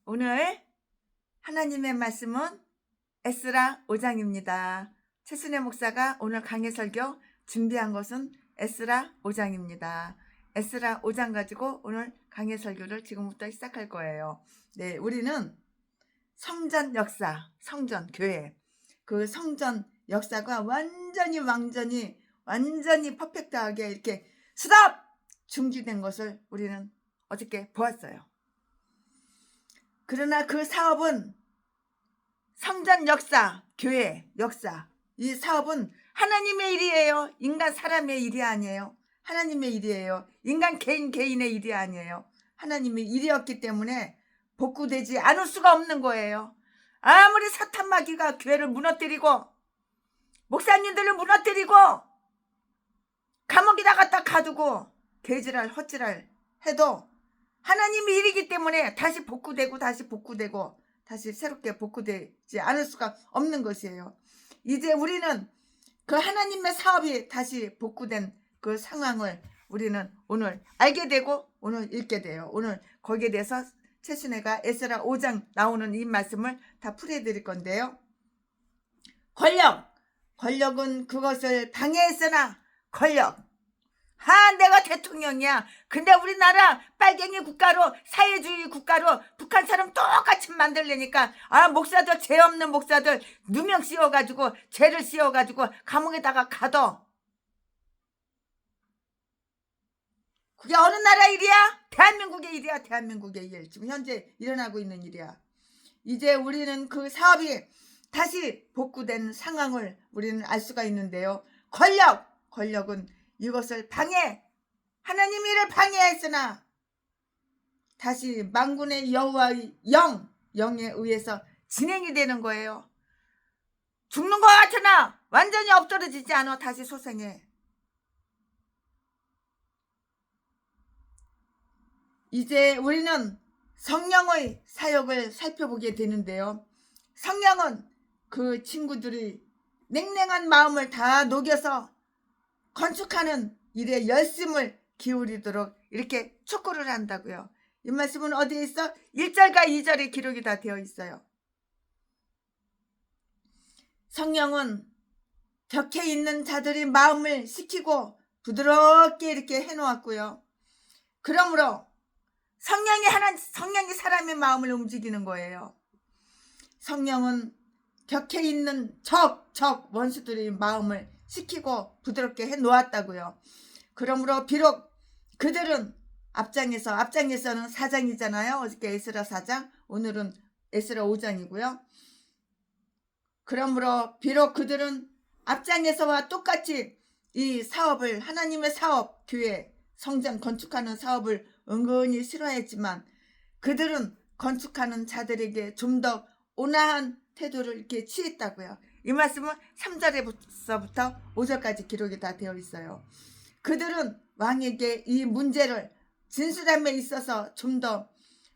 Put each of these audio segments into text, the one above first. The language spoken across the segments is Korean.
오늘 하나님의 말씀은 에스라 5장입니다. 최순애 목사가 오늘 강해 설교 준비한 것은 에스라 5장입니다. 에스라 5장 가지고 오늘 강해 설교를 지금부터 시작할 거예요. 네, 우리는 성전 역사, 성전 교회, 그 성전 역사가 완전히 퍼펙트하게 이렇게 스톱! 중지된 것을 우리는 어저께 보았어요. 그러나 그 사업은 성전 역사, 교회 역사, 이 사업은 하나님의 일이에요. 인간 사람의 일이 아니에요. 하나님의 일이에요. 인간 개인의 일이 아니에요. 하나님의 일이었기 때문에 복구되지 않을 수가 없는 거예요. 아무리 사탄 마귀가 교회를 무너뜨리고 목사님들을 무너뜨리고 감옥에다 갖다 가두고 개지랄 헛지랄 해도 하나님의 일이기 때문에 다시 복구되고 다시 새롭게 복구되지 않을 수가 없는 것이에요. 이제 우리는 그 하나님의 사업이 다시 복구된 그 상황을 우리는 오늘 알게 되고 오늘 읽게 돼요. 오늘 거기에 대해서 최순애가 에스라 5장 나오는 이 말씀을 다 풀어드릴 건데요. 권력은 그것을 방해했으나 내가 대통령이야. 근데 우리나라 빨갱이 국가로, 사회주의 국가로 북한처럼 똑같이 만들려니까 목사들, 죄 없는 목사들 누명 씌워가지고 죄를 씌워가지고 감옥에다가 가둬. 그게 어느 나라 일이야? 대한민국의 일이야. 대한민국의 일. 지금 현재 일어나고 있는 일이야. 이제 우리는 그 사업이 다시 복구된 상황을 우리는 알 수가 있는데요. 권력은 이것을 하나님 일을 방해했으나 다시 만군의 여호와의 영에 의해서 진행이 되는 거예요. 죽는 것 같으나 완전히 엎드러지지 않아 다시 소생해. 이제 우리는 성령의 사역을 살펴보게 되는데요. 성령은 그 친구들이 냉랭한 마음을 다 녹여서 건축하는 일에 열심을 기울이도록 이렇게 촉구를 한다고요. 이 말씀은 어디에 있어? 1절과 2절에 기록이 다 되어 있어요. 성령은 벽에 있는 자들이 마음을 식히고 부드럽게 이렇게 해놓았고요. 그러므로 성령이 사람의 마음을 움직이는 거예요. 성령은 벽에 있는 원수들의 마음을 식히고 부드럽게 해놓았다고요. 그러므로 비록 그들은 앞장에서는 4장이잖아요. 어저께 에스라 4장, 오늘은 에스라 5장이고요. 그러므로 비록 그들은 앞장에서와 똑같이 이 사업을, 하나님의 사업, 교회, 성전 건축하는 사업을 은근히 싫어했지만 그들은 건축하는 자들에게 좀 더 온화한 태도를 이렇게 취했다고요. 이 말씀은 3절에서부터 5절까지 기록이 다 되어 있어요. 그들은 왕에게 이 문제를 진술함에 있어서 좀 더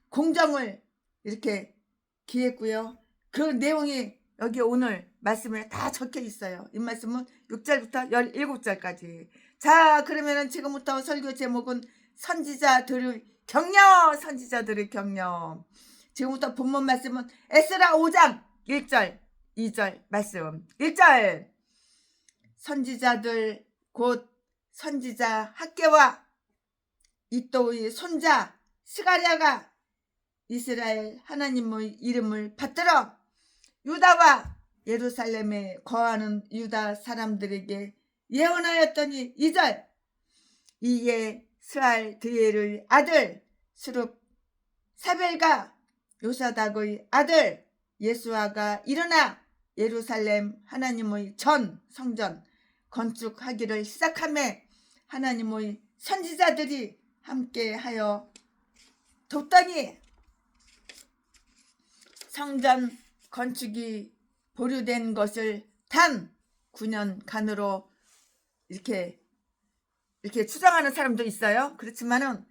공정을 이렇게 기했고요. 그 내용이 여기 오늘 말씀에 다 적혀 있어요. 이 말씀은 6절부터 17절까지. 자, 그러면은 지금부터 설교 제목은 선지자들의 격려. 지금부터 본문 말씀은 에스라 5장 1절 2절 말씀. 1절, 선지자들 곧 선지자 학개와 이또의 손자 스가랴가 이스라엘 하나님의 이름을 받들어 유다와 예루살렘에 거하는 유다 사람들에게 예언하였더니 2절, 이에 스알드엘의 아들 스룹 사벨과 요사닥의 아들 예수아가 일어나 예루살렘 하나님의 전 성전 건축하기를 시작하며 하나님의 선지자들이 함께하여 돕더니 성전 건축이 보류된 것을 단 9년간으로 이렇게 추정하는 사람도 있어요. 그렇지만은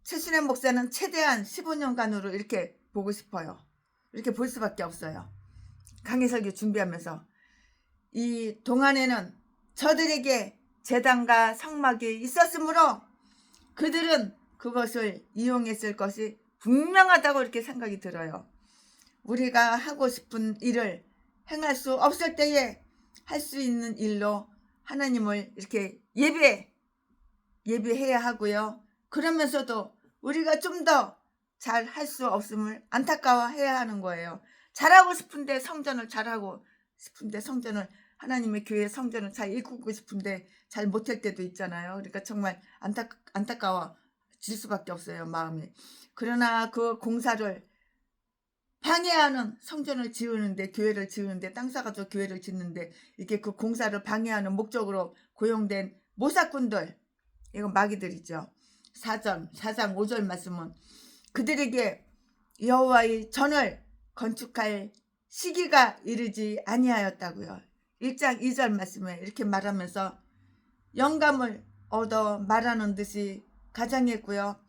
최순애 목사는 최대한 15년간으로 이렇게 보고 싶어요. 이렇게 볼 수밖에 없어요. 강해 설교 준비하면서 이 동안에는 저들에게 제단과 성막이 있었으므로 그들은 그것을 이용했을 것이 분명하다고 이렇게 생각이 들어요. 우리가 하고 싶은 일을 행할 수 없을 때에 할 수 있는 일로 하나님을 이렇게 예배해야 하고요. 그러면서도 우리가 좀 더 잘 할 수 없음을 안타까워해야 하는 거예요. 잘하고 싶은데 성전을 잘하고 싶은데 성전을 하나님의 교회 성전을 잘 이루고 싶은데 잘 못할 때도 있잖아요. 그러니까 정말 안타까워질 수밖에 없어요, 마음이. 그러나 그 공사를 방해하는 성전을 지으는데 교회를 지으는데 땅 사가지고 교회를 짓는데 이게 그 공사를 방해하는 목적으로 고용된 모사꾼들, 이건 마귀들이죠. 4장 5절 말씀은 그들에게 여호와의 전을 건축할 시기가 이르지 아니하였다고요. 1장 2절 말씀에 이렇게 말하면서 영감을 얻어 말하는 듯이 가장했고요.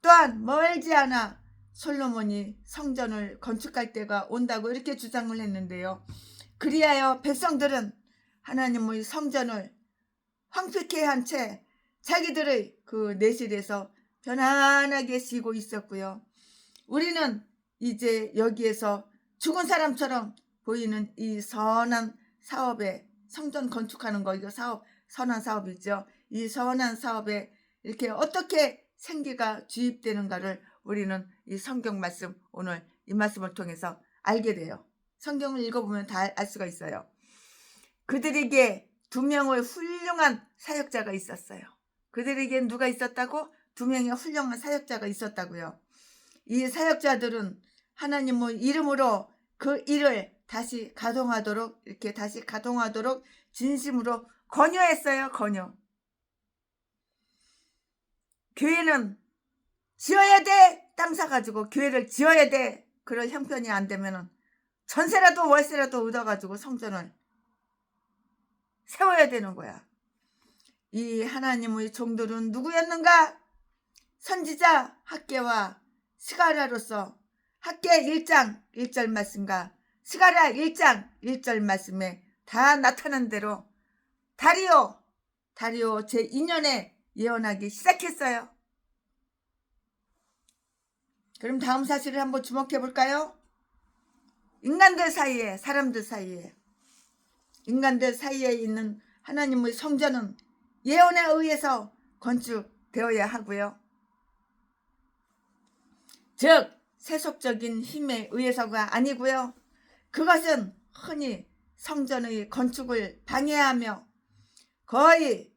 또한 멀지 않아 솔로몬이 성전을 건축할 때가 온다고 이렇게 주장을 했는데요. 그리하여 백성들은 하나님의 성전을 황폐케 한 채 자기들의 그 내실에서 편안하게 쉬고 있었고요. 우리는 이제 여기에서 죽은 사람처럼 보이는 이 선한 사업에, 성전 건축하는 거 이거 사업, 선한 사업이죠. 이 선한 사업에 이렇게 어떻게 생기가 주입되는가를 우리는 이 성경 말씀, 오늘 이 말씀을 통해서 알게 돼요. 성경을 읽어보면 다 알 수가 있어요. 그들에게 2명의 훌륭한 사역자가 있었어요. 그들에게 누가 있었다고? 2명의 훌륭한 사역자가 있었다고요. 이 사역자들은 하나님의 이름으로 그 일을 다시 가동하도록, 이렇게 다시 가동하도록 진심으로 권유했어요. 권유. 교회는 지어야 돼. 땅 사가지고 교회를 지어야 돼. 그럴 형편이 안 되면은 전세라도 월세라도 얻어가지고 성전을 세워야 되는 거야. 이 하나님의 종들은 누구였는가? 선지자 학개와 스가랴로서 학개 1장 1절 말씀과 스가랴 1장 1절 말씀에 다 나타난 대로 다리오 제2년에 예언하기 시작했어요. 그럼 다음 사실을 한번 주목해 볼까요? 인간들 사이에, 사람들 사이에, 인간들 사이에 있는 하나님의 성전은 예언에 의해서 건축되어야 하고요. 즉 세속적인 힘에 의해서가 아니고요. 그것은 흔히 성전의 건축을 방해하며 거의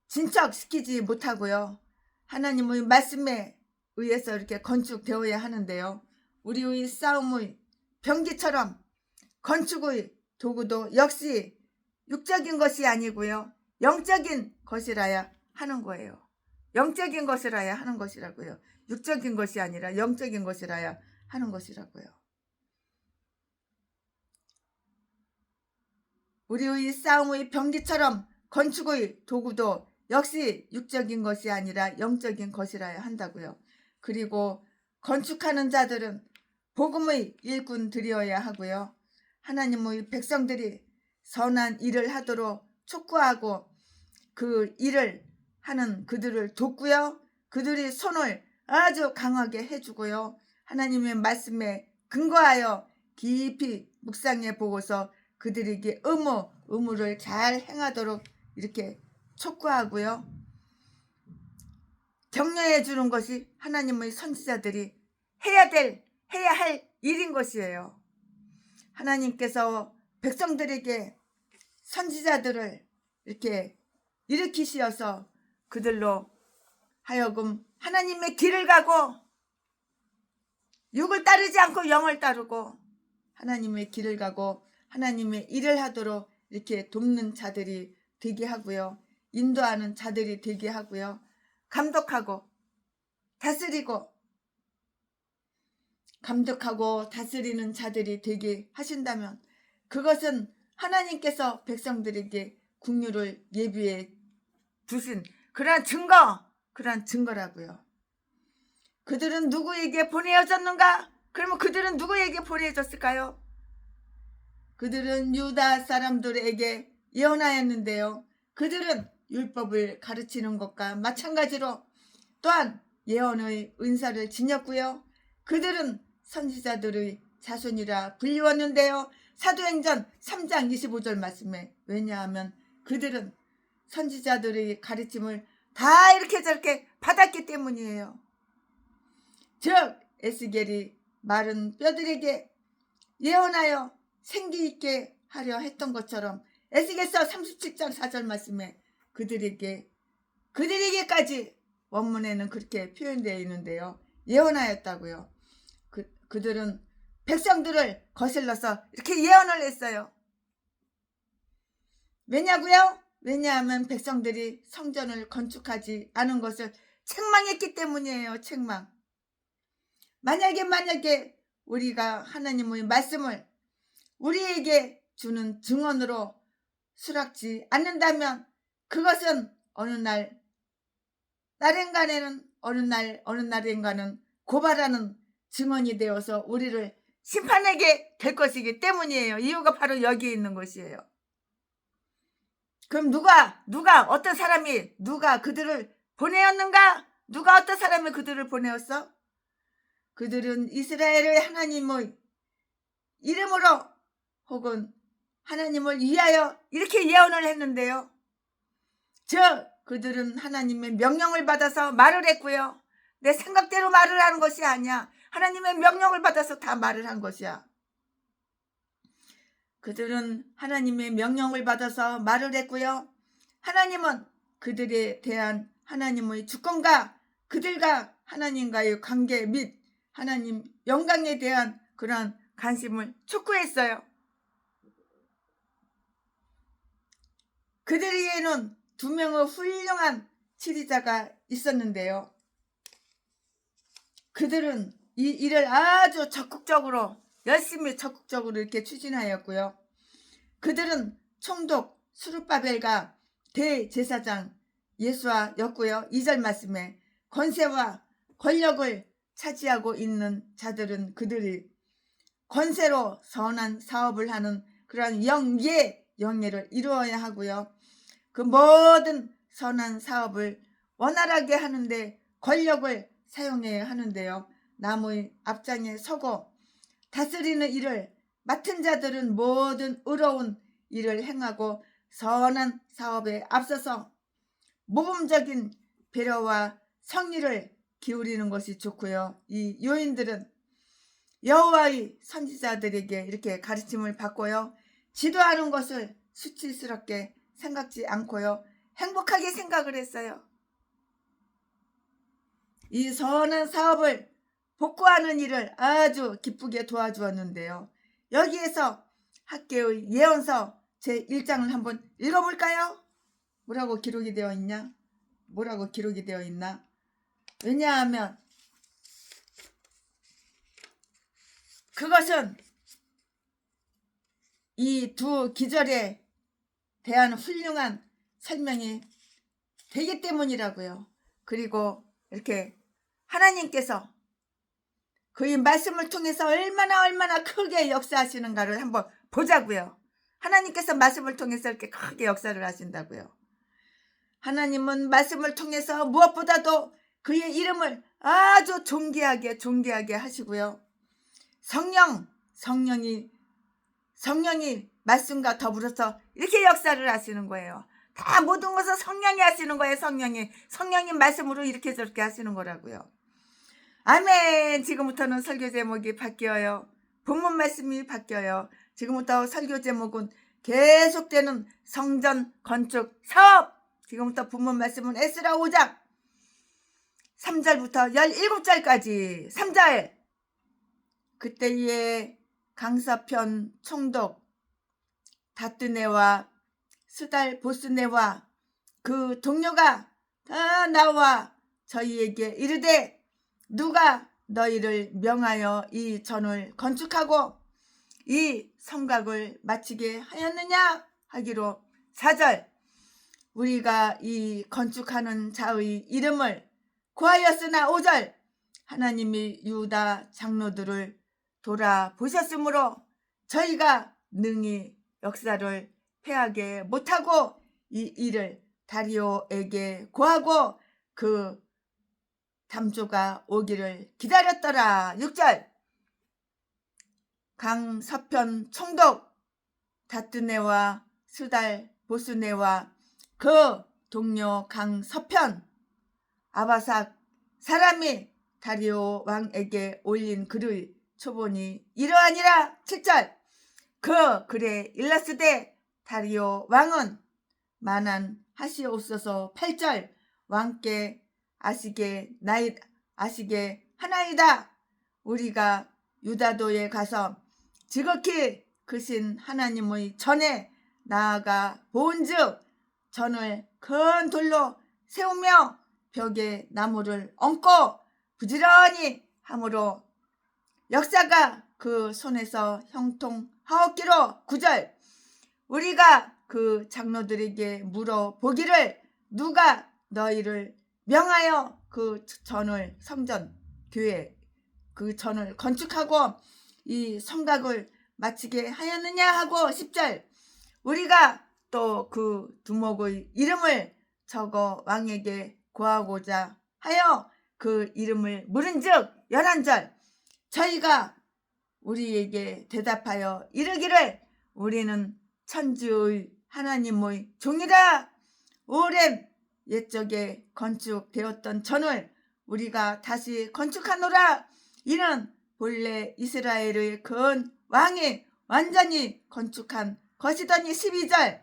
진척시키지 못하고요. 하나님의 말씀에 의해서 이렇게 건축되어야 하는데요. 우리의 싸움의 병기처럼 건축의 도구도 역시 육적인 것이 아니고요. 영적인 것이라야 하는 거예요. 영적인 것이라야 하는 것이라고요. 육적인 것이 아니라 영적인 것이라야 하는 것이라고요. 우리의 싸움의 병기처럼 건축의 도구도 역시 육적인 것이 아니라 영적인 것이라야 한다고요. 그리고 건축하는 자들은 복음의 일꾼들이어야 하고요. 하나님의 백성들이 선한 일을 하도록 촉구하고 그 일을 하는 그들을 돕고요. 그들이 손을 아주 강하게 해주고요. 하나님의 말씀에 근거하여 깊이 묵상해 보고서 그들에게 의무를 잘 행하도록 이렇게 촉구하고요. 격려해 주는 것이 하나님의 선지자들이 해야 할 일인 것이에요. 하나님께서 백성들에게 선지자들을 이렇게 일으키시어서 그들로 하여금 하나님의 길을 가고 육을 따르지 않고 영을 따르고 하나님의 길을 가고 하나님의 일을 하도록 이렇게 돕는 자들이 되게 하고요. 인도하는 자들이 되게 하고요. 감독하고 다스리는 자들이 되게 하신다면 그것은 하나님께서 백성들에게 국류를 예비해 두신 그러한 증거라고요. 그들은 누구에게 보내어졌는가? 그러면 그들은 누구에게 보내졌을까요? 그들은 유다 사람들에게 예언하였는데요. 그들은 율법을 가르치는 것과 마찬가지로 또한 예언의 은사를 지녔고요. 그들은 선지자들의 자손이라 불리웠는데요. 사도행전 3장 25절 말씀에, 왜냐하면 그들은 선지자들의 가르침을 다 이렇게 저렇게 받았기 때문이에요. 즉 에스겔이 마른 뼈들에게 예언하여 생기 있게 하려 했던 것처럼 에스겔서 37장 4절 말씀에 그들에게까지 원문에는 그렇게 표현되어 있는데요. 예언하였다고요. 그들은 백성들을 거슬러서 이렇게 예언을 했어요. 왜냐고요? 왜냐하면 백성들이 성전을 건축하지 않은 것을 책망했기 때문이에요. 책망. 만약에 우리가 하나님의 말씀을 우리에게 주는 증언으로 수락지 않는다면 그것은 어느 날인가는 고발하는 증언이 되어서 우리를 심판하게 될 것이기 때문이에요. 이유가 바로 여기에 있는 것이에요. 그럼 누가 어떤 사람이 누가 그들을 보내었는가? 누가 어떤 사람이 그들을 보내었어? 그들은 이스라엘의 하나님의 이름으로 혹은 하나님을 위하여 이렇게 예언을 했는데요. 즉 그들은 하나님의 명령을 받아서 말을 했고요. 내 생각대로 말을 하는 것이 아니야. 하나님의 명령을 받아서 다 말을 한 것이야. 그들은 하나님의 명령을 받아서 말을 했고요. 하나님은 그들에 대한 하나님의 주권과 그들과 하나님과의 관계 및 하나님 영광에 대한 그런 관심을 촉구했어요. 그들에게는 2명의 훌륭한 지리자가 있었는데요. 그들은 이 일을 아주 적극적으로 이렇게 추진하였고요. 그들은 총독 스룹바벨과 대제사장 예수아였고요. 2절 말씀에 권세와 권력을 차지하고 있는 자들은 그들이 권세로 선한 사업을 하는 그러한 영예를 이루어야 하고요. 그 모든 선한 사업을 원활하게 하는데 권력을 사용해야 하는데요. 남의 앞장에 서고 다스리는 일을 맡은 자들은 모든 의로운 일을 행하고 선한 사업에 앞서서 모범적인 배려와 성의를 기울이는 것이 좋고요. 이 요인들은 여호와의 선지자들에게 이렇게 가르침을 받고요. 지도하는 것을 수치스럽게 생각지 않고요. 행복하게 생각을 했어요. 이 선한 사업을 복구하는 일을 아주 기쁘게 도와주었는데요. 여기에서 학개의 예언서 제1장을 한번 읽어볼까요? 뭐라고 기록이 되어 있냐? 왜냐하면 그것은 이 두 기절에 대한 훌륭한 설명이 되기 때문이라고요. 그리고 이렇게 하나님께서 그의 말씀을 통해서 얼마나 크게 역사하시는가를 한번 보자고요. 하나님께서 말씀을 통해서 이렇게 크게 역사를 하신다고요. 하나님은 말씀을 통해서 무엇보다도 그의 이름을 아주 존귀하게 하시고요. 성령이 말씀과 더불어서 이렇게 역사를 하시는 거예요. 다 모든 것을 성령이 하시는 거예요. 성령이 말씀으로 이렇게 저렇게 하시는 거라고요. 아멘. 지금부터는 설교 제목이 바뀌어요. 본문 말씀이 바뀌어요. 지금부터 설교 제목은 계속되는 성전 건축 사업. 지금부터 본문 말씀은 에스라 5장 3절부터 17절까지 3절. 그때에 강사편 총독 다뜨네와 스달보스네와 그 동료가 다 나와 저희에게 이르되 누가 너희를 명하여 이 전을 건축하고 이 성곽을 마치게 하였느냐 하기로 4절. 우리가 이 건축하는 자의 이름을 구하였으나 5절. 하나님이 유다 장로들을 돌아보셨으므로 저희가 능히 역사를 패하게 못하고 이 일을 다리오에게 고하고 그 담조가 오기를 기다렸더라. 6절 강서편 총독 다뜨네와 수달 보스네와 그 동료 강서편 아바삭 사람이 다리오 왕에게 올린 글의 초본이 이러하니라. 7절 그 글에 일렀으되 다리오 왕은 만한 하시옵소서. 8절 왕께 아시게 하나이다. 우리가 유다도에 가서 지극히 크신 하나님의 전에 나아가 본즉 전을 큰 돌로 세우며 벽에 나무를 얹고 부지런히 함으로 역사가 그 손에서 형통하옵기로. 9절 우리가 그 장로들에게 물어보기를 누가 너희를 명하여 그 전을 성전 교회 그 전을 건축하고 이 성곽을 마치게 하였느냐 하고. 10절 우리가 또 그 두목의 이름을 적어 왕에게 고하고자 하여 그 이름을 물은즉. 11절 저희가 우리에게 대답하여 이르기를 우리는 천주의 하나님의 종이라. 오랜 옛적에 건축되었던 전을 우리가 다시 건축하노라. 이는 본래 이스라엘의 큰 왕이 완전히 건축한 것이더니. 12절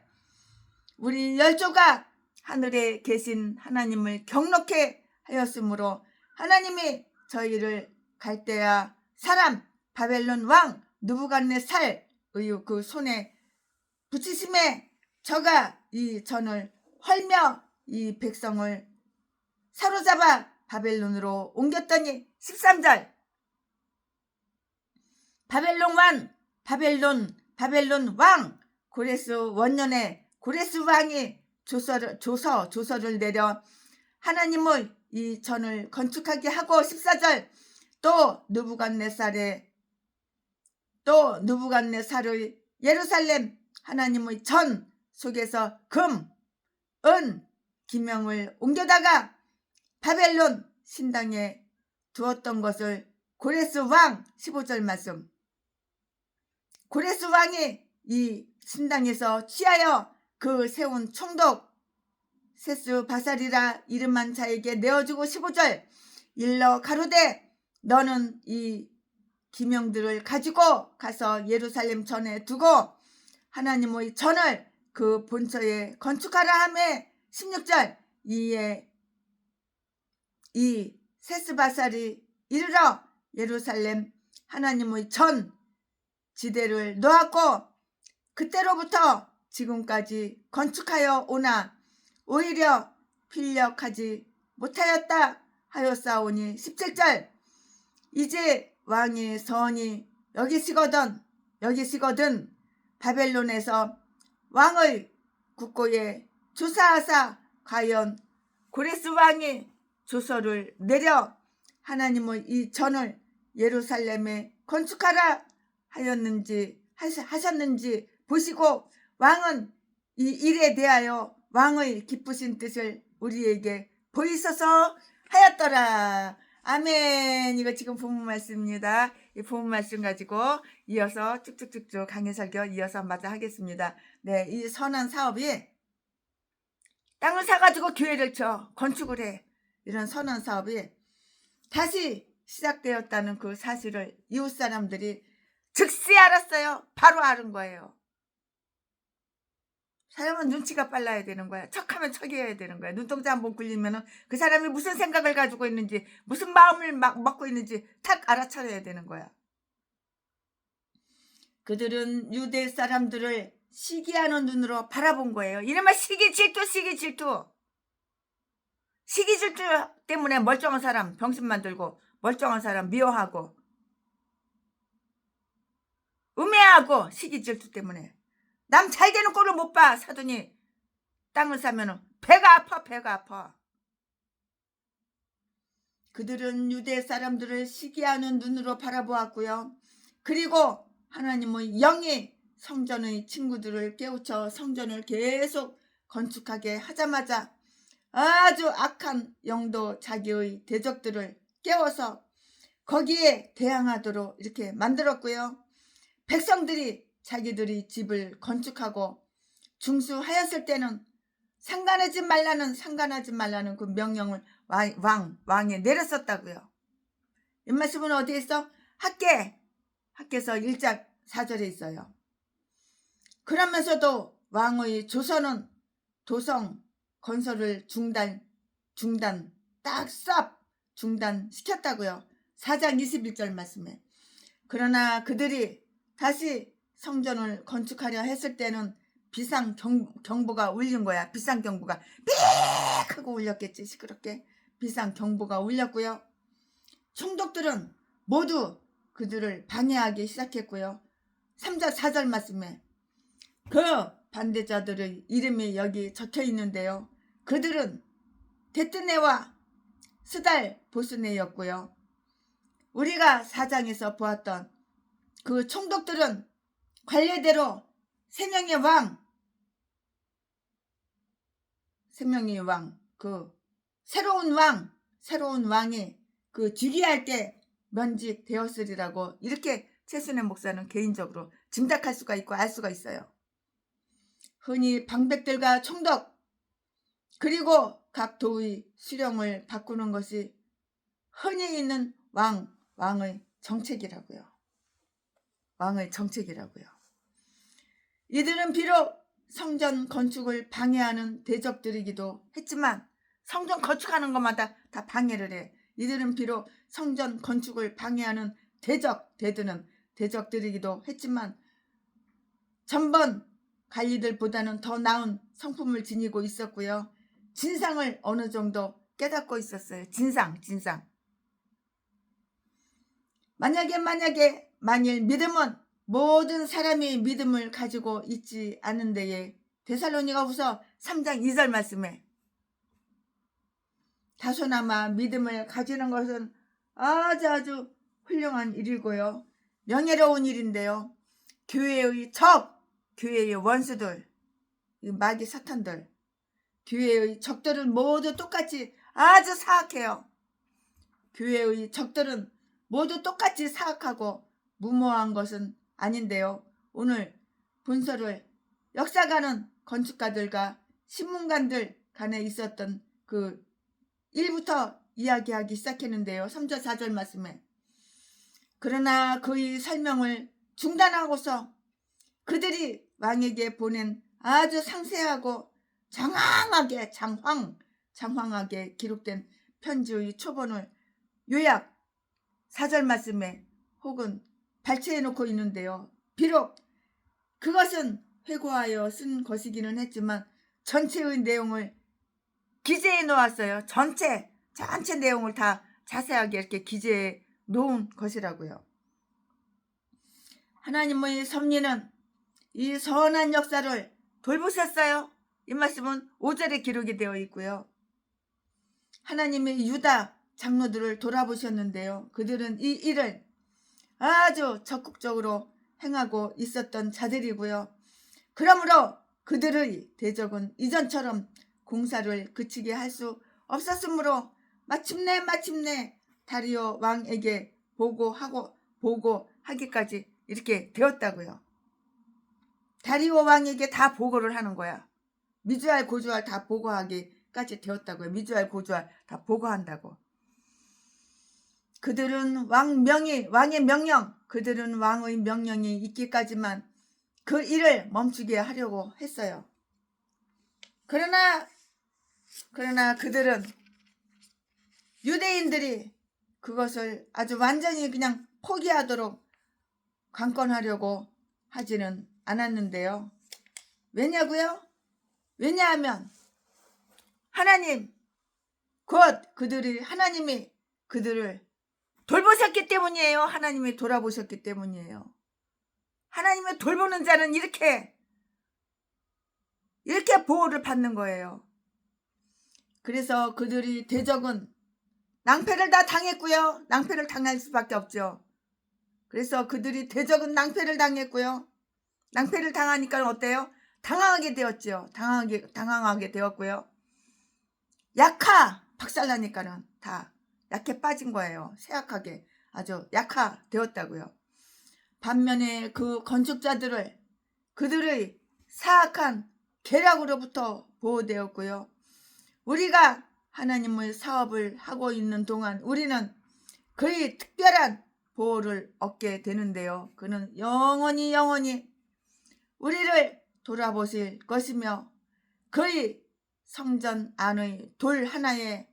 우리 열조가 하늘에 계신 하나님을 경록해 하였으므로 하나님이 저희를 갈대아 사람 바벨론 왕 느부갓네살의 그 손에 붙이심에 저가 이 전을 헐며 이 백성을 사로잡아 바벨론으로 옮겼더니. 13절 바벨론 왕 고레스 원년에 고레스 왕이 조서를 내려 하나님의 이 전을 건축하게 하고. 14절 또 느부갓네살의 예루살렘 하나님의 전 속에서 금, 은, 기명을 옮겨다가 바벨론 신당에 두었던 것을 고레스 왕. 15절 말씀 고레스 왕이 이 신당에서 취하여 그 세운 총독 세스바살이라 이름한 자에게 내어주고. 15절 일러 가로되 너는 이 기명들을 가지고 가서 예루살렘 전에 두고 하나님의 전을 그 본처에 건축하라 하매. 16절 이에 이 세스바살이 이르러 예루살렘 하나님의 전 지대를 놓았고 그때로부터 지금까지 건축하여 오나 오히려 필력하지 못하였다 하였사오니. 17절 이제 왕의 서원이 여기시거든 바벨론에서 왕의 국고에 조사하사 과연 고레스 왕이 조서를 내려 하나님의 이 전을 예루살렘에 건축하라 하셨는지 보시고 왕은 이 일에 대하여 왕의 기쁘신 뜻을 우리에게 보이소서 하였더라. 아멘. 이거 지금 본문 말씀입니다. 이 본문 말씀 가지고 이어서 쭉쭉쭉쭉 강의 설교 이어서 마저 하겠습니다. 네, 이 선한 사업이 땅을 사가지고 교회를 건축을 해. 이런 선한 사업이 다시 시작되었다는 그 사실을 이웃 사람들이 즉시 알았어요. 바로 알은 거예요. 사람은 눈치가 빨라야 되는 거야. 척하면 척이어야 되는 거야. 눈동자 한번 굴리면 그 사람이 무슨 생각을 가지고 있는지 무슨 마음을 막 먹고 있는지 탁 알아차려야 되는 거야. 그들은 유대 사람들을 시기하는 눈으로 바라본 거예요. 이른바 시기 질투 때문에 멀쩡한 사람 병신 만들고 멀쩡한 사람 미워하고 음해하고 시기 질투 때문에 남 잘되는 꼴을 못 봐. 사돈이 땅을 사면 배가 아파. 그들은 유대 사람들을 시기하는 눈으로 바라보았고요. 그리고 하나님의 영이 성전의 친구들을 깨우쳐 성전을 계속 건축하게 하자마자 아주 악한 영도 자기의 대적들을 깨워서 거기에 대항하도록 이렇게 만들었고요. 백성들이 자기들이 집을 건축하고 중수하였을 때는 상관하지 말라는 그 명령을 왕에 내렸었다고요. 이 말씀은 어디에 있어? 학계서 1장 4절에 있어요. 그러면서도 왕의 조선은 도성 건설을 중단시켰다고요. 4장 21절 말씀에. 그러나 그들이 다시 성전을 건축하려 했을 때는 비상경보가 울린 거야. 비상경보가 삑 하고 울렸겠지. 시끄럽게 비상경보가 울렸고요. 총독들은 모두 그들을 방해하기 시작했고요. 3절 4절 말씀에 그 반대자들의 이름이 여기 적혀 있는데요. 그들은 데뜨네와 스달 보스네였고요. 우리가 4장에서 보았던 그 총독들은 관례대로 세 명의 왕, 그 새로운 왕이 그 즉위할 때 면직되었으리라고 이렇게 최순애 목사는 개인적으로 짐작할 수가 있고 알 수가 있어요. 흔히 방백들과 총독 그리고 각 도의 수령을 바꾸는 것이 흔히 있는 왕의 정책이라고요. 왕의 정책이라고요. 이들은 비록 성전 건축을 방해하는 대적들이기도 했지만 성전 건축하는 것마다 다 방해를 해. 이들은 비록 성전 건축을 방해하는 대적들이기도 했지만 전번 관리들보다는 더 나은 성품을 지니고 있었고요. 진상을 어느 정도 깨닫고 있었어요. 진상. 만일 믿음은 모든 사람이 믿음을 가지고 있지 않은 데에 데살로니가후서 3장 2절 말씀에 다소나마 믿음을 가지는 것은 아주 훌륭한 일이고요. 명예로운 일인데요. 교회의 교회의 원수들, 마귀 사탄들, 교회의 적들은 모두 똑같이 아주 사악해요. 교회의 적들은 모두 똑같이 사악하고 무모한 것은 아닌데요. 오늘 본서를 역사가는 건축가들과 신문가들 간에 있었던 그 1부터 이야기하기 시작했는데요. 3절 4절 말씀에 그러나 그의 설명을 중단하고서 그들이 왕에게 보낸 아주 상세하고 장황하게 기록된 편지의 초본을 요약 4절 말씀에 혹은 발췌해 놓고 있는데요. 비록 그것은 회고하여 쓴 것이기는 했지만 전체의 내용을 기재해 놓았어요. 전체 내용을 다 자세하게 이렇게 기재해 놓은 것이라고요. 하나님의 섭리는 이 선한 역사를 돌보셨어요. 이 말씀은 5절에 기록이 되어 있고요. 하나님의 유다 장로들을 돌아보셨는데요. 그들은 이 일을 아주 적극적으로 행하고 있었던 자들이고요. 그러므로 그들의 대적은 이전처럼 공사를 그치게 할 수 없었으므로 마침내 다리오 왕에게 보고하기까지 이렇게 되었다고요. 다리오 왕에게 다 보고를 하는 거야. 미주알 고주알 다 보고하기까지 되었다고요. 미주알 고주알 다 보고한다고. 그들은 그들은 왕의 명령이 있기까지만 그 일을 멈추게 하려고 했어요. 그러나 그들은 유대인들이 그것을 아주 완전히 그냥 포기하도록 강권하려고 하지는 않았는데요. 왜냐하면 하나님이 그들을 돌보셨기 때문이에요. 하나님이 돌아보셨기 때문이에요. 하나님의 돌보는 자는 이렇게 보호를 받는 거예요. 그래서 그들이 대적은 낭패를 다 당했고요. 낭패를 당할 수밖에 없죠. 그래서 그들이 대적은 낭패를 당했고요. 낭패를 당하니까 어때요? 당황하게 되었죠. 당황하게 되었고요. 박살나니까는 다 약해 빠진 거예요. 쇠약하게 아주 약화되었다고요. 반면에 그 건축자들을 그들의 사악한 계략으로부터 보호되었고요. 우리가 하나님의 사업을 하고 있는 동안 우리는 그의 특별한 보호를 얻게 되는데요. 그는 영원히 우리를 돌아보실 것이며 그의 성전 안의 돌 하나에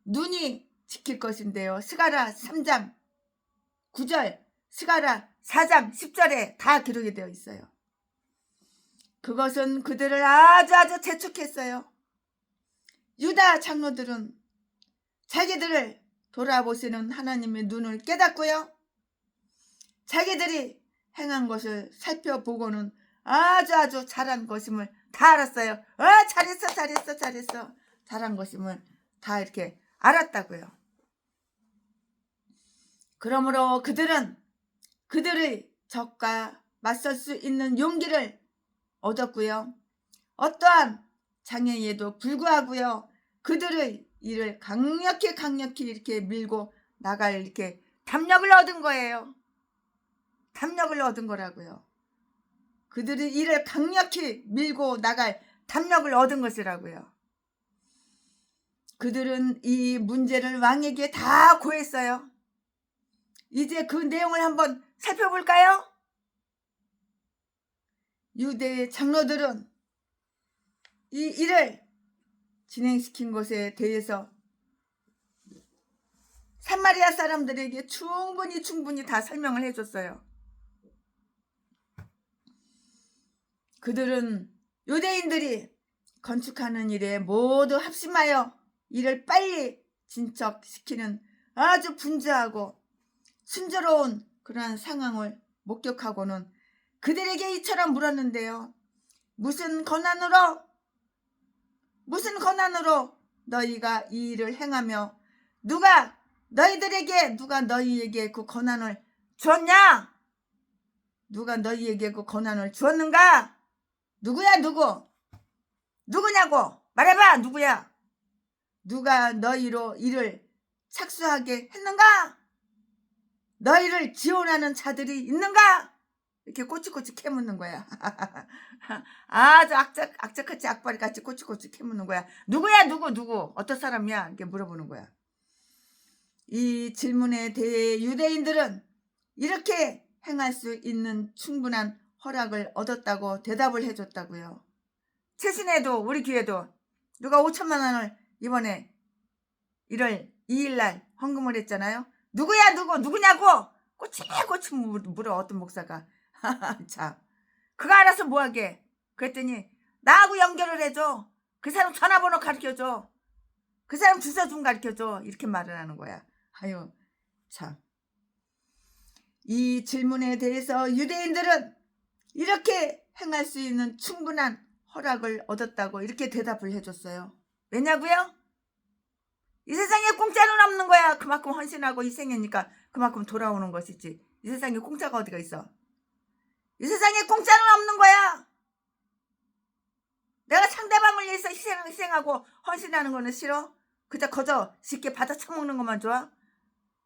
눈이 지킬 것인데요. 스가랴 3장 9절, 스가랴 4장 10절에 다 기록이 되어 있어요. 그것은 그들을 아주 재촉했어요. 유다 장로들은 자기들을 돌아보시는 하나님의 눈을 깨닫고요. 자기들이 행한 것을 살펴보고는 아주 잘한 것임을 다 알았어요. 잘했어. 잘한 것임을 다 이렇게 알았다고요. 그러므로 그들은 그들의 적과 맞설 수 있는 용기를 얻었고요. 어떠한 장애에도 불구하고요. 그들의 일을 강력히 이렇게 밀고 나갈 이렇게 담력을 얻은 거예요. 담력을 얻은 거라고요. 그들의 일을 강력히 밀고 나갈 담력을 얻은 것이라고요. 그들은 이 문제를 왕에게 다 고했어요. 이제 그 내용을 한번 살펴볼까요? 유대의 장로들은 이 일을 진행시킨 것에 대해서 사마리아 사람들에게 충분히 다 설명을 해줬어요. 그들은 유대인들이 건축하는 일에 모두 합심하여 일을 빨리 진척시키는 아주 분주하고 순조로운 그러한 상황을 목격하고는 그들에게 이처럼 물었는데요. 무슨 권한으로 너희가 이 일을 행하며 누가 너희에게 그 권한을 주었냐? 누가 너희에게 그 권한을 주었는가? 누구야? 누구냐고 말해봐. 누구야? 누가 너희로 일을 착수하게 했는가? 너희를 지원하는 자들이 있는가? 이렇게 꼬치꼬치 캐묻는 거야. 아주 악착같이 악바리같이 꼬치꼬치 캐묻는 거야. 누구야? 누구? 어떤 사람이야? 이렇게 물어보는 거야. 이 질문에 대해 유대인들은 이렇게 행할 수 있는 충분한 허락을 얻었다고 대답을 해줬다고요. 최신에도 우리 교회도 누가 5천만 원을 이번에 1월 2일날 헌금을 했잖아요. 누구냐고 꼬치꼬치 물어 어떤 목사가. 자, 그거 알아서 뭐하게. 그랬더니 나하고 연결을 해줘. 그 사람 전화번호 가르쳐줘. 그 사람 주소 좀 가르쳐줘. 이렇게 말을 하는 거야. 아유 참. 이 질문에 대해서 유대인들은 이렇게 행할 수 있는 충분한 허락을 얻었다고 이렇게 대답을 해줬어요. 왜냐고요? 이 세상에 공짜는 없는 거야. 그만큼 헌신하고 희생하니까 그만큼 돌아오는 것이지. 이 세상에 공짜가 어디가 있어? 이 세상에 공짜는 없는 거야. 내가 상대방을 위해서 희생하고 헌신하는 거는 싫어? 그저 거저 쉽게 받아 처먹는 것만 좋아?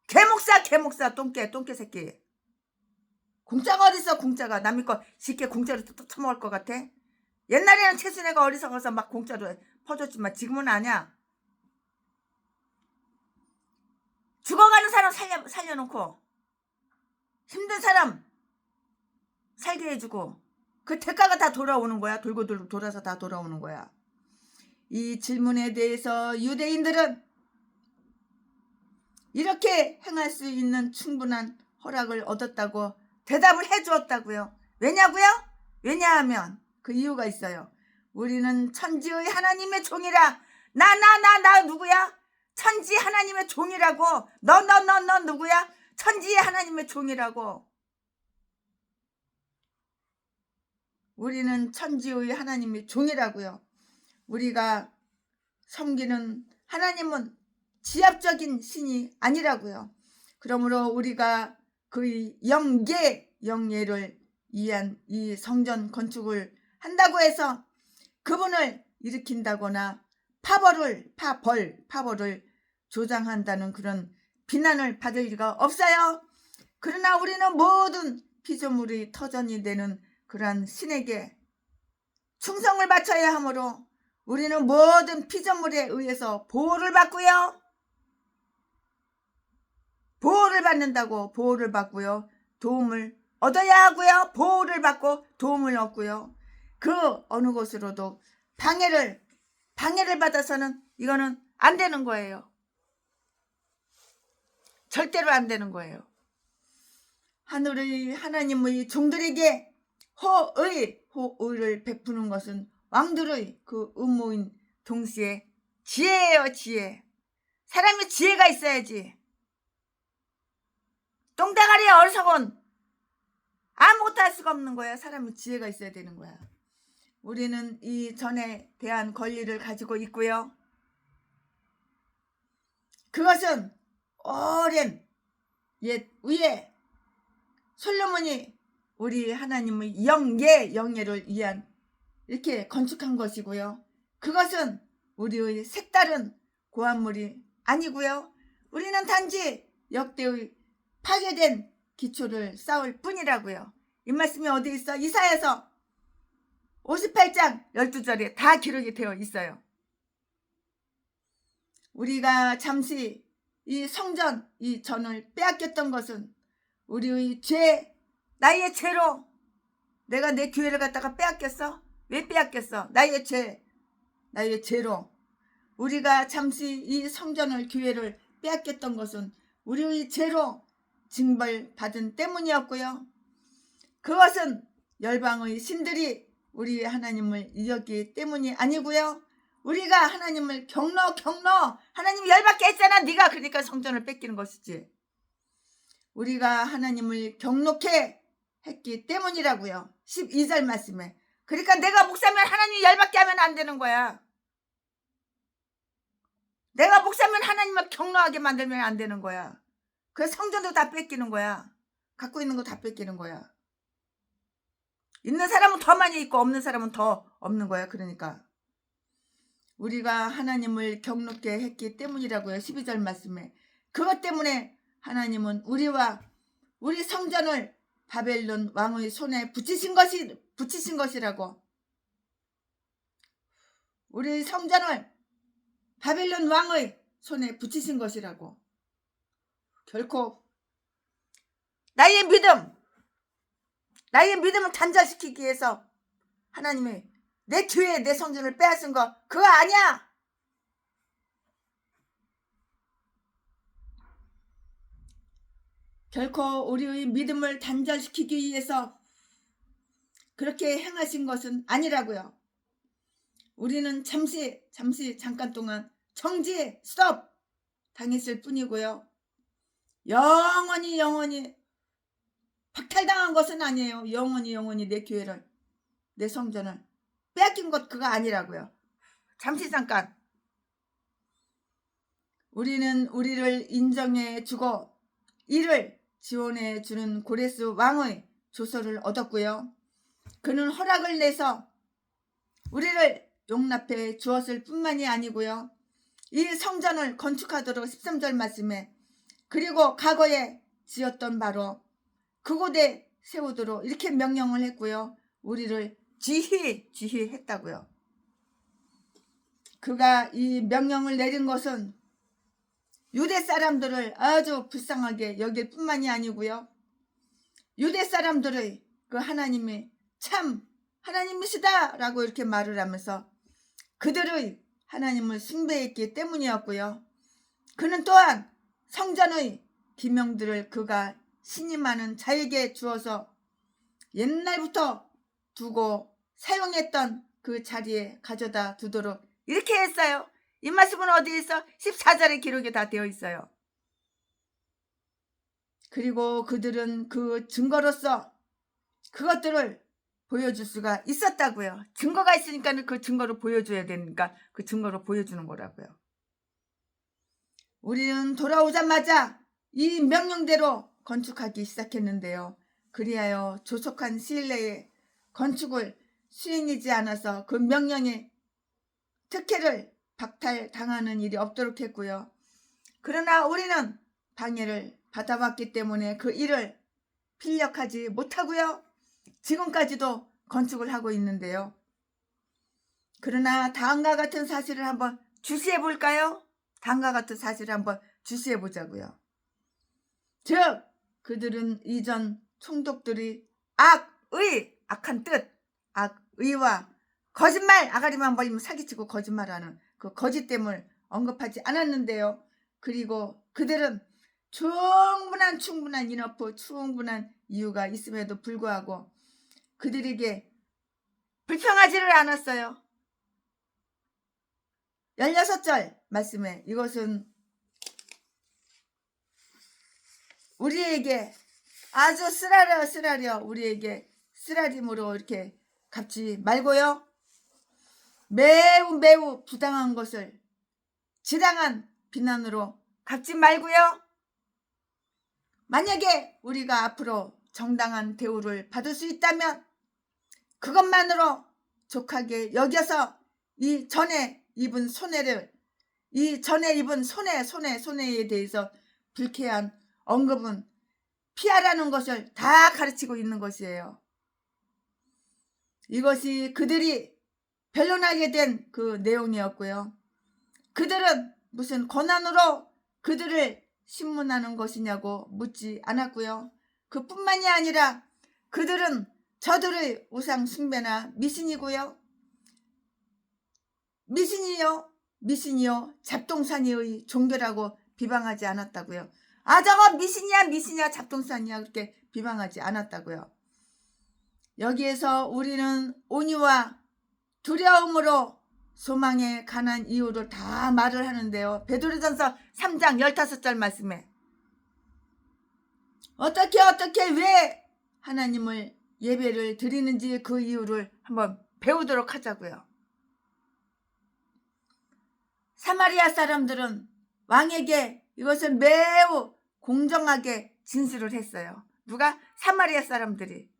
개목사 똥개 새끼. 공짜가 어딨어? 공짜가 남의 거 쉽게 공짜로 또 처먹을 것 같아? 옛날에는 최순애가 어리석어서 막 공짜로 퍼줬지만 지금은 아니야. 죽어가는 사람 살려놓고 힘든 사람 살게 해주고 그 대가가 다 돌아오는 거야. 돌고 돌아서 다 돌아오는 거야. 이 질문에 대해서 유대인들은 이렇게 행할 수 있는 충분한 허락을 얻었다고 대답을 해주었다고요. 왜냐고요? 왜냐하면 그 이유가 있어요. 우리는 천지의 하나님의 종이라. 나 누구야? 천지 하나님의 종이라고. 너 누구야? 천지의 하나님의 종이라고. 우리는 천지의 하나님의 종이라고요. 우리가 섬기는 하나님은 지압적인 신이 아니라고요. 그러므로 우리가 그의 영예를 위한 이 성전 건축을 한다고 해서 그분을 일으킨다거나 파벌을 조장한다는 그런 비난을 받을 리가 없어요. 그러나 우리는 모든 피조물이 터전이 되는 그러한 신에게 충성을 바쳐야 하므로 우리는 모든 피조물에 의해서 보호를 받고요. 보호를 받는다고 보호를 받고요. 도움을 얻어야 하고요. 보호를 받고 도움을 얻고요. 그 어느 곳으로도 방해를 받아서는 이거는 안 되는 거예요. 절대로 안 되는 거예요. 하늘의 하나님의 종들에게 호의를 베푸는 것은 왕들의 그 음모인 동시에 지혜예요. 지혜. 사람이 지혜가 있어야지. 똥대가리 어리석은 아무것도 할 수가 없는 거야. 사람이 지혜가 있어야 되는 거야. 우리는 이 전에 대한 권리를 가지고 있고요. 그것은 오랜 옛 위에 솔로몬이 우리 하나님의 영예를 위한 이렇게 건축한 것이고요. 그것은 우리의 색다른 고안물이 아니고요. 우리는 단지 역대의 파괴된 기초를 쌓을 뿐이라고요. 이 말씀이 어디 있어? 이사야서 58장 12절에 다 기록이 되어 있어요. 우리가 잠시 이 성전, 이 전을 빼앗겼던 것은 우리의 죄, 나의 죄로 내가 내 교회를 갖다가 빼앗겼어? 왜 빼앗겼어? 나의 죄로 우리가 잠시 이 성전을, 교회를 빼앗겼던 것은 우리의 죄로 징벌받은 때문이었고요. 그것은 열방의 신들이 우리 하나님을 이겼기 때문이 아니고요. 우리가 하나님을 경로 하나님 열받게 했잖아. 네가 그러니까 성전을 뺏기는 것이지. 우리가 하나님을 경록해 했기 때문이라고요. 12절 말씀에. 그러니까 내가 목사면 하나님 열받게 하면 안 되는 거야. 내가 목사면 하나님을 경로하게 만들면 안 되는 거야. 그래서 성전도 다 뺏기는 거야. 갖고 있는 거 다 뺏기는 거야. 있는 사람은 더 많이 있고 없는 사람은 더 없는 거야. 그러니까 우리가 하나님을 경롭게 했기 때문이라고요. 12절 말씀에. 그것 때문에 하나님은 우리와 우리 성전을 바벨론 왕의 손에 붙이신 것이라고. 우리 성전을 바벨론 왕의 손에 붙이신 것이라고. 결코 나의 믿음을 단절시키기 위해서 하나님이 내 교회, 내 성전을 빼앗은 거 그거 아니야. 결코 우리의 믿음을 단절시키기 위해서 그렇게 행하신 것은 아니라고요. 우리는 잠깐 동안 정지, 스톱 당했을 뿐이고요. 영원히 박탈당한 것은 아니에요. 영원히 내 교회를, 내 성전을 빼앗긴 것 그거 아니라고요. 잠깐. 우리는 우리를 인정해 주고 이를 지원해 주는 고레스 왕의 조서를 얻었고요. 그는 허락을 내서 우리를 용납해 주었을 뿐만이 아니고요. 이 성전을 건축하도록 13절 말씀에 그리고 과거에 지었던 바로 그곳에 세우도록 이렇게 명령을 했고요. 우리를 지휘했다고요. 그가 이 명령을 내린 것은 유대 사람들을 아주 불쌍하게 여길 뿐만이 아니고요. 유대 사람들의 그 하나님이 참 하나님이시다 라고 이렇게 말을 하면서 그들의 하나님을 숭배했기 때문이었고요. 그는 또한 성전의 기명들을 그가 신임하는 자에게 주어서 옛날부터 두고 사용했던 그 자리에 가져다 두도록 이렇게 했어요. 이 말씀은 어디에 있어? 14절에 기록이 다 되어 있어요. 그리고 그들은 그 증거로서 그것들을 보여줄 수가 있었다고요. 증거가 있으니까 그 증거를 보여줘야 되니까 그 증거를 보여주는 거라고요. 우리는 돌아오자마자 이 명령대로 건축하기 시작했는데요. 그리하여 조속한 시일 내에 건축을 수행하지 않아서 그 명령의 특혜를 박탈당하는 일이 없도록 했고요. 그러나 우리는 방해를 받아왔기 때문에 그 일을 필력하지 못하고요. 지금까지도 건축을 하고 있는데요. 그러나 다음과 같은 사실을 한번 주시해 볼까요? 다음과 같은 사실을 한번 주시해 보자고요. 즉 그들은 이전 총독들이 악한 뜻, 악의와 거짓말, 아가리만 벌리면 사기치고 거짓말하는 그 거짓됨을 언급하지 않았는데요. 그리고 그들은 충분한 인어프, 충분한 이유가 있음에도 불구하고 그들에게 불평하지를 않았어요. 16절 말씀에 이것은 우리에게 아주 쓰라려 우리에게 쓰라림으로 이렇게 갚지 말고요. 매우 부당한 것을 지당한 비난으로 갚지 말고요. 만약에 우리가 앞으로 정당한 대우를 받을 수 있다면 그것만으로 족하게 여겨서 이 전에 입은 손해에 대해서 불쾌한 언급은 피하라는 것을 다 가르치고 있는 것이에요. 이것이 그들이 변론하게 된 그 내용이었고요. 그들은 무슨 권한으로 그들을 신문하는 것이냐고 묻지 않았고요. 그뿐만이 아니라 그들은 저들의 우상 숭배나 미신이고요. 미신이요 잡동사니의 종교라고 비방하지 않았다고요. 저거 미신이야 잡동사니야 그렇게 비방하지 않았다고요. 여기에서 우리는 온유와 두려움으로 소망에 관한 이유를 다 말을 하는데요. 베드로전서 3장 15절 말씀에 어떻게 왜 하나님을 예배를 드리는지 그 이유를 한번 배우도록 하자고요. 사마리아 사람들은 왕에게 이것을 매우 공정하게 진술을 했어요. 누가? 사마리아 사람들이.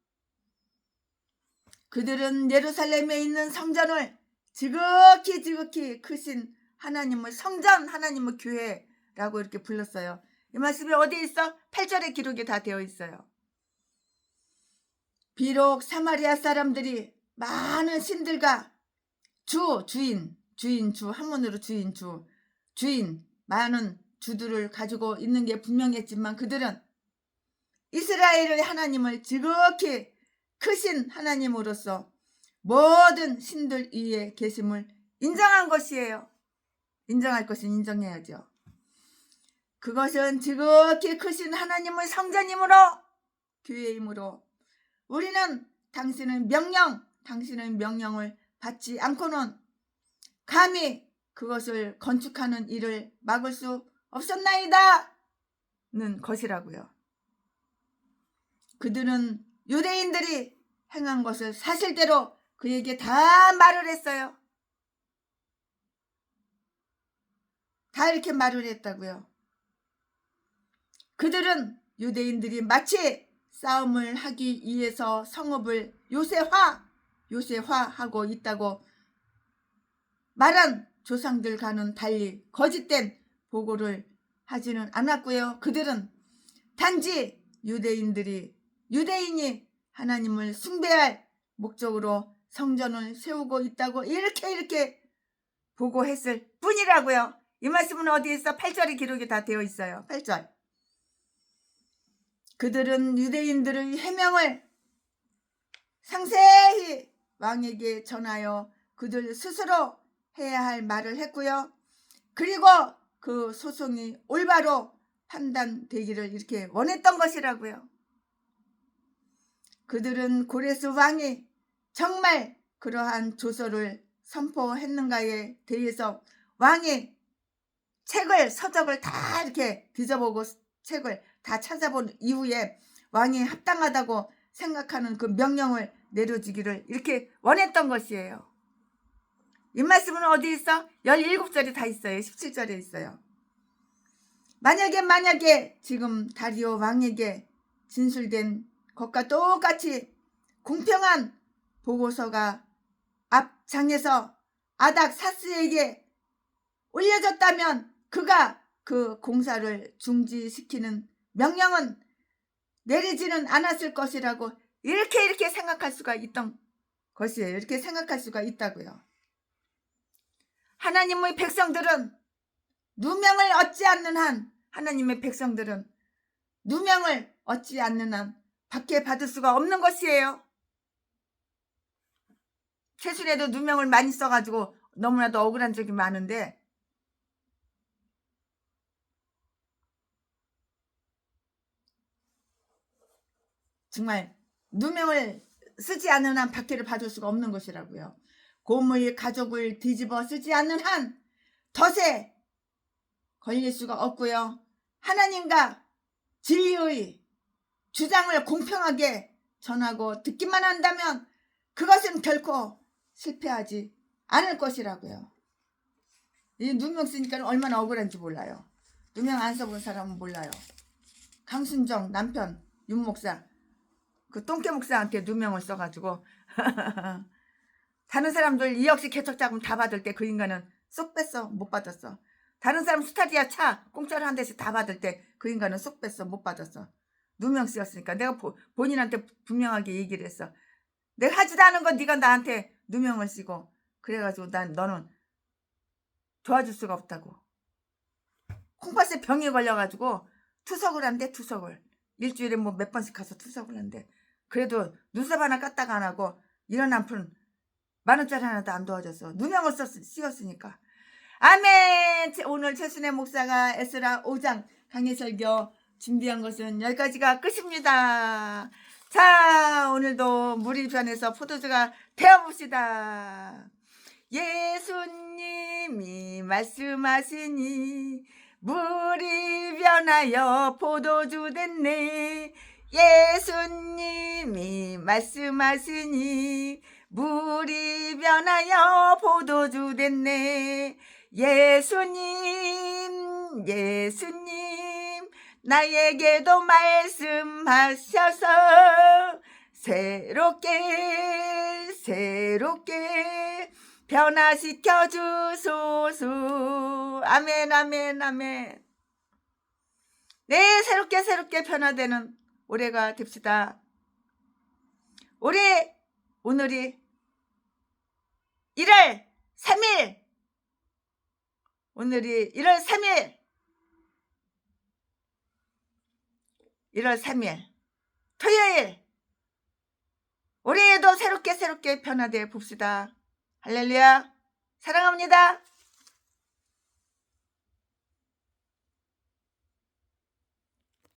그들은 예루살렘에 있는 성전을 지극히 크신 하나님의 성전, 하나님의 교회라고 이렇게 불렀어요. 이 말씀이 어디에 있어? 8절의 기록이 다 되어 있어요. 비록 사마리아 사람들이 많은 신들과 주인, 한문으로 주인, 많은 주들을 가지고 있는 게 분명했지만 그들은 이스라엘의 하나님을 지극히 크신 하나님으로서 모든 신들 위에 계심을 인정한 것이에요. 인정할 것은 인정해야죠. 그것은 지극히 크신 하나님의 성전이므로, 교회이므로 우리는 당신의 명령을 받지 않고는 감히 그것을 건축하는 일을 막을 수 없었나이다 는 것이라고요. 그들은 유대인들이 행한 것을 사실대로 그에게 다 말을 했어요. 다 이렇게 말을 했다고요. 그들은 유대인들이 마치 싸움을 하기 위해서 성읍을 요새화하고 있다고 말한 조상들과는 달리 거짓된 보고를 하지는 않았고요. 그들은 단지 유대인이 하나님을 숭배할 목적으로 성전을 세우고 있다고 이렇게 보고했을 뿐이라고요. 이 말씀은 어디에 있어? 8절의 기록이 다 되어 있어요. 8절. 그들은 유대인들의 해명을 상세히 왕에게 전하여 그들 스스로 해야 할 말을 했고요. 그리고 그 소송이 올바로 판단되기를 이렇게 원했던 것이라고요. 그들은 고레스 왕이 정말 그러한 조서를 선포했는가에 대해서 왕이 서적을 다 이렇게 뒤져보고 책을 다 찾아본 이후에 왕이 합당하다고 생각하는 그 명령을 내려주기를 이렇게 원했던 것이에요. 이 말씀은 어디 있어? 17절이 다 있어요. 17절에 있어요. 만약에 지금 다리오 왕에게 진술된 것과 똑같이 공평한 보고서가 앞장에서 아닥사스에게 올려졌다면 그가 그 공사를 중지시키는 명령은 내리지는 않았을 것이라고 이렇게 생각할 수가 있던 것이에요. 이렇게 생각할 수가 있다고요. 하나님의 백성들은 누명을 얻지 않는 한, 하나님의 백성들은 누명을 얻지 않는 한 받게 받을 수가 없는 것이에요. 최순애도 누명을 많이 써가지고 너무나도 억울한 적이 많은데 정말 누명을 쓰지 않는 한 박해를 받을 수가 없는 것이라고요. 고모의 가족을 뒤집어 쓰지 않는 한 덫에 걸릴 수가 없고요. 하나님과 진리의 주장을 공평하게 전하고 듣기만 한다면 그것은 결코 실패하지 않을 것이라고요. 이 누명 쓰니까 얼마나 억울한지 몰라요. 누명 안 써본 사람은 몰라요. 강순정 남편 윤목사, 그 똥개 목사한테 누명을 써가지고 다른 사람들 2억씩 개척자금 다 받을 때 그 인간은 쏙 뺐어. 못 받았어. 다른 사람 스타디아 차 공짜로 한 대씩 다 받을 때 그 인간은 쏙 뺐어. 못 받았어. 누명 쓰였으니까. 내가 본인한테 분명하게 얘기를 했어. 내가 하지도 않은 건 네가 나한테 누명을 쓰고 그래가지고 너는 도와줄 수가 없다고. 콩팥에 병이 걸려가지고 투석을 한대. 투석을 일주일에 뭐 몇 번씩 가서 투석을 한대. 그래도 눈썹 하나 깠다가 안 하고 이런 한푼 10,000원짜리 하나도 안 도와줬어. 누명을 씌웠으니까. 아멘. 오늘 최순애 목사가 에스라 5장 강해 설교 준비한 것은 여기까지가 끝입니다. 자, 오늘도 물이 변해서 포도주가 되어봅시다. 예수님이 말씀하시니 물이 변하여 포도주 됐네. 예수님이 말씀하시니 물이 변하여 포도주 됐네. 예수님 나에게도 말씀하셔서 새롭게 변화시켜 주소서. 아멘 아멘 아멘. 네, 새롭게 변화되는 올해가 됩시다. 오늘이 1월 3일, 오늘이 1월 3일, 1월 3일 토요일. 올해에도 새롭게 변화되어 봅시다. 할렐루야. 사랑합니다.